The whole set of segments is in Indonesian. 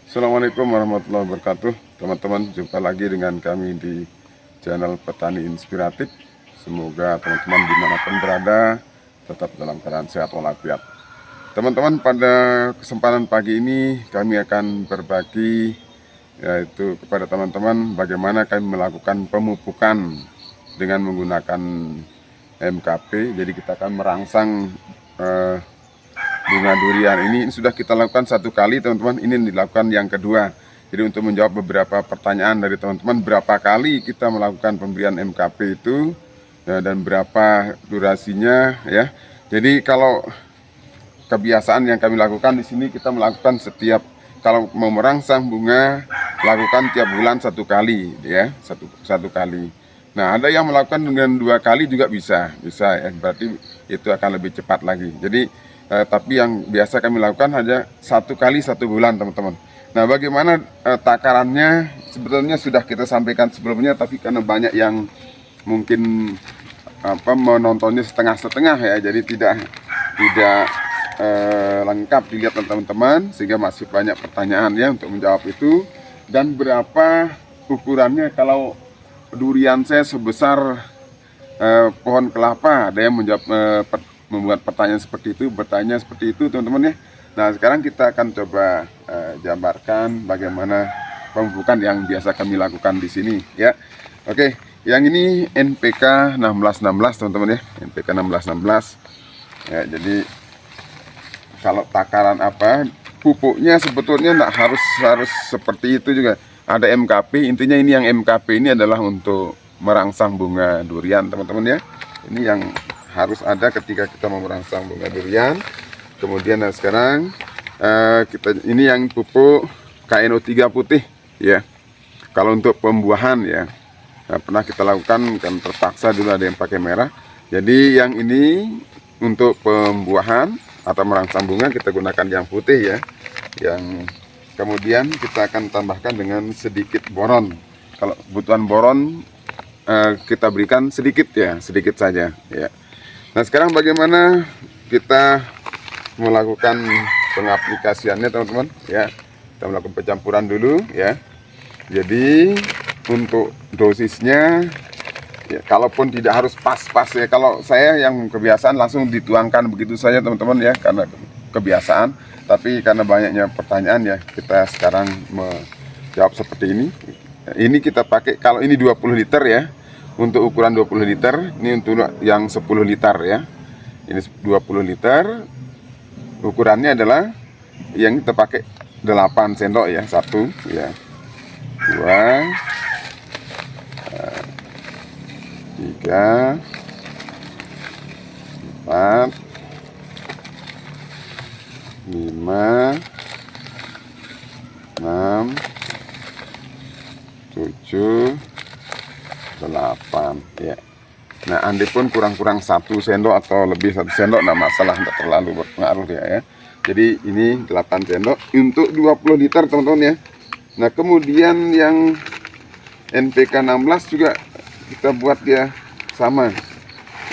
Assalamualaikum warahmatullahi wabarakatuh. Teman-teman, jumpa lagi dengan kami di channel Petani Inspiratif. Semoga teman-teman dimanapun berada tetap dalam keadaan sehat walafiat. Teman-teman, pada kesempatan pagi ini kami akan berbagi yaitu kepada teman-teman bagaimana kami melakukan pemupukan dengan menggunakan MKP. Jadi kita akan merangsang bunga durian ini sudah kita lakukan satu kali, teman-teman. Ini dilakukan yang kedua. Jadi untuk menjawab beberapa pertanyaan dari teman-teman, berapa kali kita melakukan pemberian MKP itu ya, dan berapa durasinya ya. Jadi kalau kebiasaan yang kami lakukan di sini, kita melakukan setiap kalau mau merangsang bunga, lakukan tiap bulan satu kali ya, satu kali. Nah, ada yang melakukan dengan 2 kali juga bisa ya, berarti itu akan lebih cepat lagi. Jadi tapi yang biasa kami lakukan hanya 1 kali 1 bulan, teman-teman. Nah, bagaimana takarannya sebetulnya sudah kita sampaikan sebelumnya, tapi karena banyak yang mungkin menontonnya setengah-setengah ya, jadi tidak lengkap dilihat teman-teman, sehingga masih banyak pertanyaan ya untuk menjawab itu. Dan berapa ukurannya kalau durian saya sebesar pohon kelapa? Ada yang menjawab membuat pertanyaan seperti itu, bertanya seperti itu, teman-teman ya. Nah, sekarang kita akan coba gambarkan bagaimana pemupukan yang biasa kami lakukan di sini ya. Oke, yang ini NPK 1616, teman-teman ya, NPK 1616 ya. Jadi kalau takaran pupuknya sebetulnya nggak harus seperti itu juga. Ada MKP, intinya ini yang MKP ini adalah untuk merangsang bunga durian, teman-teman ya. Ini yang harus ada ketika kita mau merangsang bunga durian. Kemudian sekarang ini yang pupuk KNO3 putih ya. Kalau untuk pembuahan ya, pernah kita lakukan, kan terpaksa dulu ada yang pakai merah. Jadi yang ini untuk pembuahan atau merangsang bunga kita gunakan yang putih ya. Yang kemudian kita akan tambahkan dengan sedikit boron. Kalau kebutuhan boron kita berikan sedikit ya, sedikit saja ya. Nah, sekarang bagaimana kita melakukan pengaplikasiannya, teman-teman ya. Kita melakukan pencampuran dulu ya. Jadi untuk dosisnya ya, kalaupun tidak harus pas-pas ya. Kalau saya yang kebiasaan langsung dituangkan begitu saja, teman-teman ya, karena kebiasaan. Tapi karena banyaknya pertanyaan ya, kita sekarang menjawab seperti ini. Ini kita pakai, kalau ini 20 liter ya, untuk ukuran 20 liter, ini untuk yang 10 liter ya. Ini 20 liter. Ukurannya adalah yang kita pakai 8 sendok ya, 1 ya. 2 3 4 5 6 7 8 ya. Nah, andai pun kurang-kurang 1 sendok atau lebih 1 sendok enggak masalah, enggak terlalu berpengaruh ya. Jadi ini 8 sendok untuk 20 liter, teman-teman ya. Nah, kemudian yang NPK 16 juga kita buat dia sama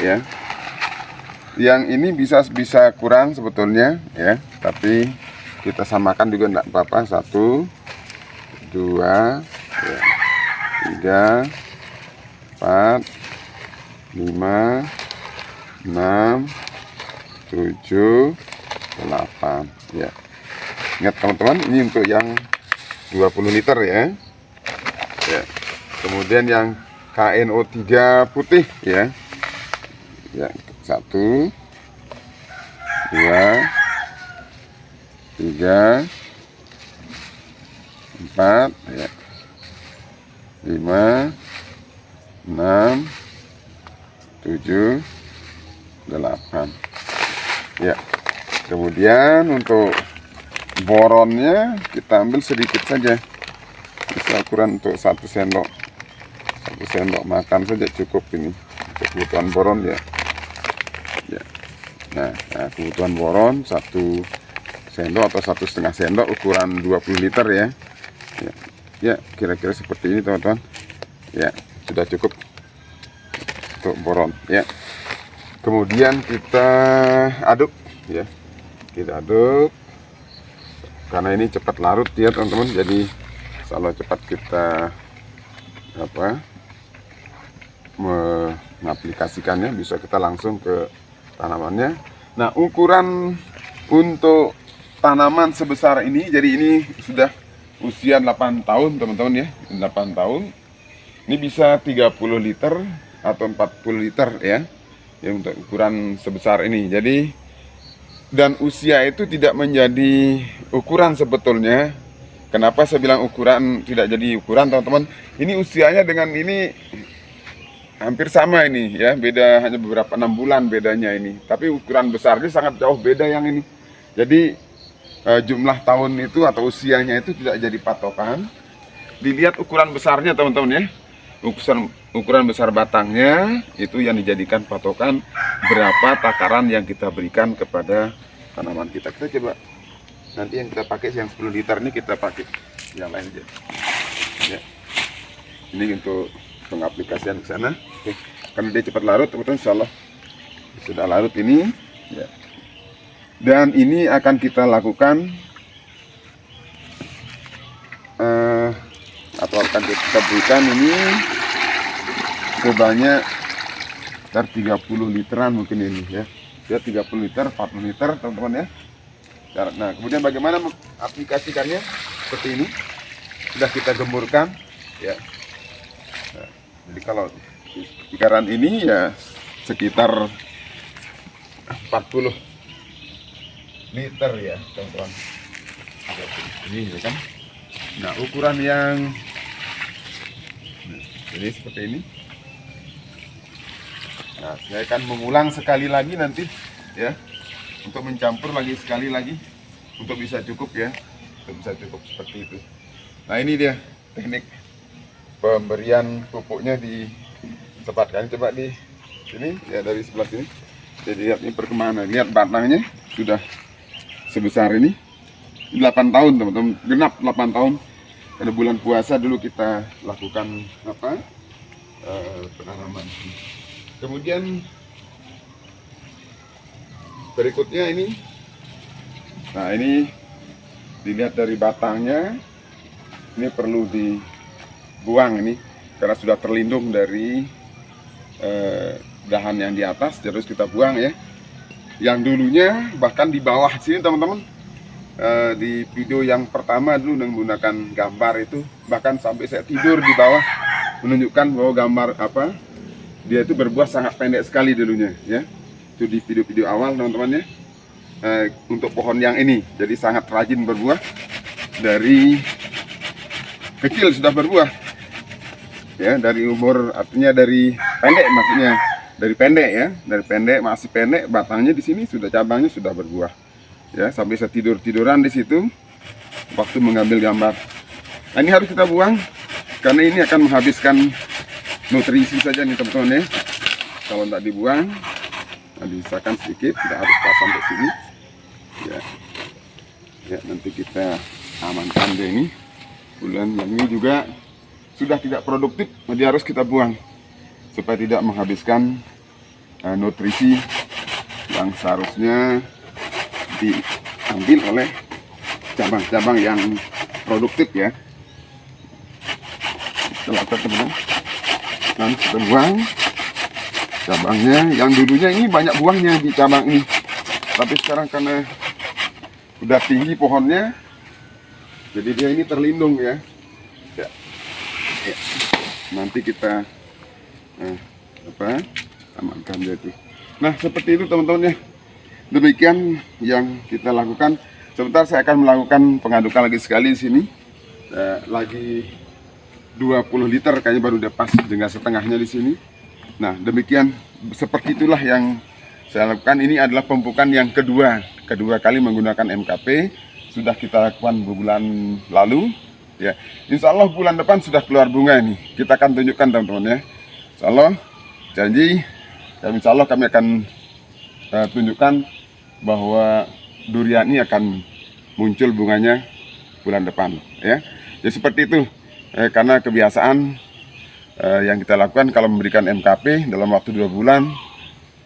ya. Yang ini bisa kurang sebetulnya ya, tapi kita samakan juga enggak apa-apa. 1 2 ya, 3 4 5 6 7 8 ya. Ingat teman-teman, ini untuk yang 20 liter ya. Ya. Kemudian yang KNO3 putih ya. Ya, 1 2 3 4 ya. 5 6 7 8 ya. Kemudian untuk boronnya kita ambil sedikit saja, bisa ukuran untuk 1 sendok makan saja cukup ini untuk kebutuhan boron ya. Nah, kebutuhan boron 1 sendok atau 1,5 sendok ukuran 20 liter ya. Ya, kira-kira seperti ini, teman-teman ya, sudah cukup untuk boron ya. Kemudian kita aduk ya, kita aduk karena ini cepat larut ya teman-teman, jadi kalau cepat kita mengaplikasikannya, bisa kita langsung ke tanamannya. Nah, ukuran untuk tanaman sebesar ini, jadi ini sudah usia 8 tahun teman-teman ya, 8 tahun. Ini bisa 30 liter atau 40 liter ya, untuk ukuran sebesar ini. Jadi, dan usia itu tidak menjadi ukuran sebetulnya. Kenapa saya bilang ukuran tidak jadi ukuran teman-teman? Ini usianya dengan ini hampir sama ini ya, beda hanya beberapa 6 bulan bedanya ini. Tapi ukuran besarnya sangat jauh beda yang ini. Jadi jumlah tahun itu atau usianya itu tidak jadi patokan. Dilihat ukuran besarnya teman-teman ya. Ukuran besar batangnya itu yang dijadikan patokan berapa takaran yang kita berikan kepada tanaman kita. Kita coba nanti yang kita pakai yang 10 liter ini kita pakai yang lain aja ya. Ini untuk pengaplikasian ke sana. Oke. Karena dia cepat larut teman-teman, insyaallah sudah larut ini ya. Dan ini akan kita lakukan atau akan kita berikan ini sebanyak 30 literan mungkin ini ya. Dia 30 liter, 40 liter teman-teman ya. Nah, kemudian bagaimana mengaplikasikannya? Seperti ini, sudah kita gemburkan ya. Nah, jadi kalau ikaran ini ya sekitar 40 liter ya teman-teman. Ini ya kan. Nah, ukuran yang jadi seperti ini. Nah, saya akan mengulang sekali lagi nanti ya, untuk mencampur lagi sekali lagi untuk bisa cukup ya, untuk bisa cukup seperti itu. Nah, ini dia teknik pemberian pupuknya di tempat kalian. Coba di sini ya, dari sebelah sini. Jadi lihat ini perkembangan, lihat batangnya sudah sebesar ini. 8 tahun teman-teman, genap 8 tahun. Pada bulan puasa dulu kita lakukan penanaman. Kemudian berikutnya ini, nah ini dilihat dari batangnya, ini perlu dibuang ini karena sudah terlindung dari dahan yang di atas, terus kita buang ya. Yang dulunya bahkan di bawah sini teman-teman, di video yang pertama dulu menggunakan gambar itu, bahkan sampai saya tidur di bawah menunjukkan bahwa gambar dia itu berbuah sangat pendek sekali dulunya ya. Itu di video-video awal teman-teman ya. Untuk pohon yang ini jadi sangat rajin berbuah, dari kecil sudah berbuah ya, dari umur, artinya dari pendek, maksudnya dari pendek ya, dari pendek masih pendek, batangnya di sini sudah, cabangnya sudah berbuah ya, sampai saya tiduran di situ waktu mengambil gambar. Nah, ini harus kita buang karena ini akan menghabiskan nutrisi saja nih teman-teman ya. Kalau tidak dibuang, nah, disakan sedikit, tidak harus pas sampai sini ya. Ya, nanti kita amankan deh ini. Bulan yang ini juga sudah tidak produktif, jadi harus kita buang supaya tidak menghabiskan nutrisi yang seharusnya diambil oleh cabang-cabang yang produktif ya. Setelah teman-teman, nanti kita buang cabangnya. Yang dulunya ini banyak buahnya di cabang ini, tapi sekarang karena udah tinggi pohonnya, jadi dia ini terlindung ya. Ya. Nanti kita amankan dia itu. Nah, seperti itu teman-teman ya. Demikian yang kita lakukan. Sebentar saya akan melakukan pengadukan lagi sekali di sini. Lagi 20 liter kayaknya baru udah pas dengan setengahnya di sini. Nah, demikian, seperti itulah yang saya lakukan. Ini adalah pemupukan yang kedua kali menggunakan MKP. Sudah kita lakukan bulan lalu ya. Insya Allah bulan depan sudah keluar bunga ini. Kita akan tunjukkan teman-teman ya. Insya Allah janji, dan insya Allah kami akan tunjukkan bahwa durian ini akan muncul bunganya bulan depan ya. Jadi seperti itu. Karena kebiasaan yang kita lakukan kalau memberikan MKP dalam waktu 2 bulan,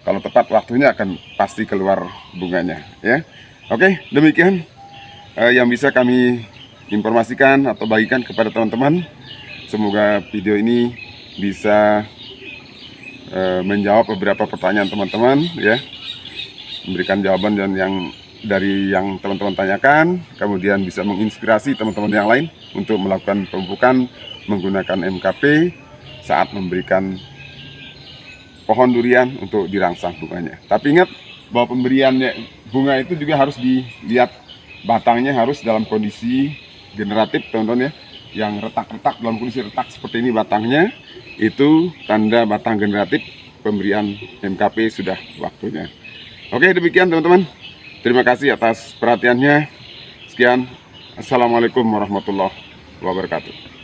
kalau tepat waktunya akan pasti keluar bunganya ya. Oke, demikian yang bisa kami informasikan atau bagikan kepada teman-teman. Semoga video ini bisa menjawab beberapa pertanyaan teman-teman, ya, memberikan jawaban dan dari yang teman-teman tanyakan, kemudian bisa menginspirasi teman-teman yang lain untuk melakukan pemupukan menggunakan MKP saat memberikan pohon durian untuk dirangsang bunganya. Tapi ingat bahwa pemberiannya bunga itu juga harus dilihat batangnya harus dalam kondisi generatif, teman-teman ya. Yang retak-retak, dalam kondisi retak seperti ini batangnya, itu tanda batang generatif pemberian MKP sudah waktunya. Oke, demikian teman-teman. Terima kasih atas perhatiannya. Sekian. Assalamualaikum warahmatullahi wabarakatuh.